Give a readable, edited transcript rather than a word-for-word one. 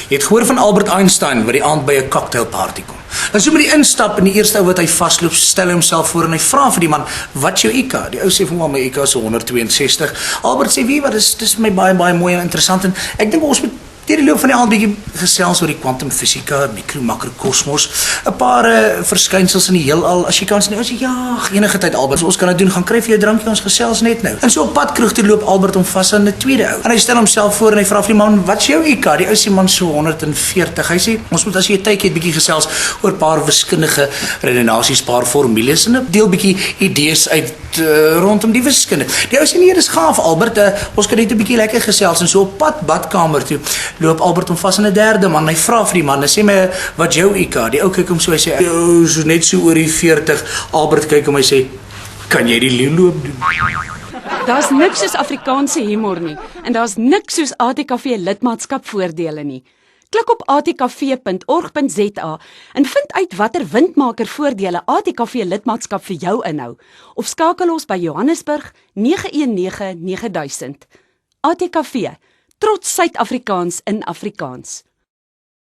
Jy het gehoor van Albert Einstein wat die aand by 'n cocktailparty kom. En so met die instap en die eerste ou wat hy vasloop, stel hy homself voor en hy vra vir die man, "Wat jou IQ?" Die ou sê vir hom, "My IQ is 162." Albert sê, "Wie, wat dis my baie mooi en interessant en ek dink ons moet deur die loop van die aand bietjie gesels oor die kwantumfisika, mikro-makrokosmos, 'n paar verskynsels in die heelal. As jy kan sê, ons sê ja, enige tyd Albert, ons kan dit doen. Gaan kry vir jou drankie, ons gesels net nou. En so op pad kroeg toe loop Albert hom vas aan 'n tweede ou. En hy stel homself voor en hy vra vir die man, "Wat is jou IQ?" Die ou sê, "Man, so 140." Hy sê, "Ons moet as jy 'n tydjie bietjie gesels oor 'n paar wiskundige redenasies, paar formules en 'n deel bietjie idees uit rondom die wiskunde." Die ou sê, "Nee, dis gaaf Albert, ons kan net 'n bietjie lekker gesels." En so op pad badkamer toe loop Albert hom vas in 'n derde man. Hy vra vir die man, hy sê my, "Wat jou IQ?" Die ou kyk hom so, hy sê, "So net so oor die 40." Albert kyk hom, hy sê, "Kan jy die leeuloop doen?" Daar's niks soos Afrikaanse humor nie en daar's niks soos ATKV lidmaatskapvoordele nie. Klik op atkv.org.za en vind uit watter windmaker voordele ATKV lidmaatskap vir jou inhou of skakel ons by Johannesburg 919 9000. ATKV, trots Suid-Afrikaans in Afrikaans.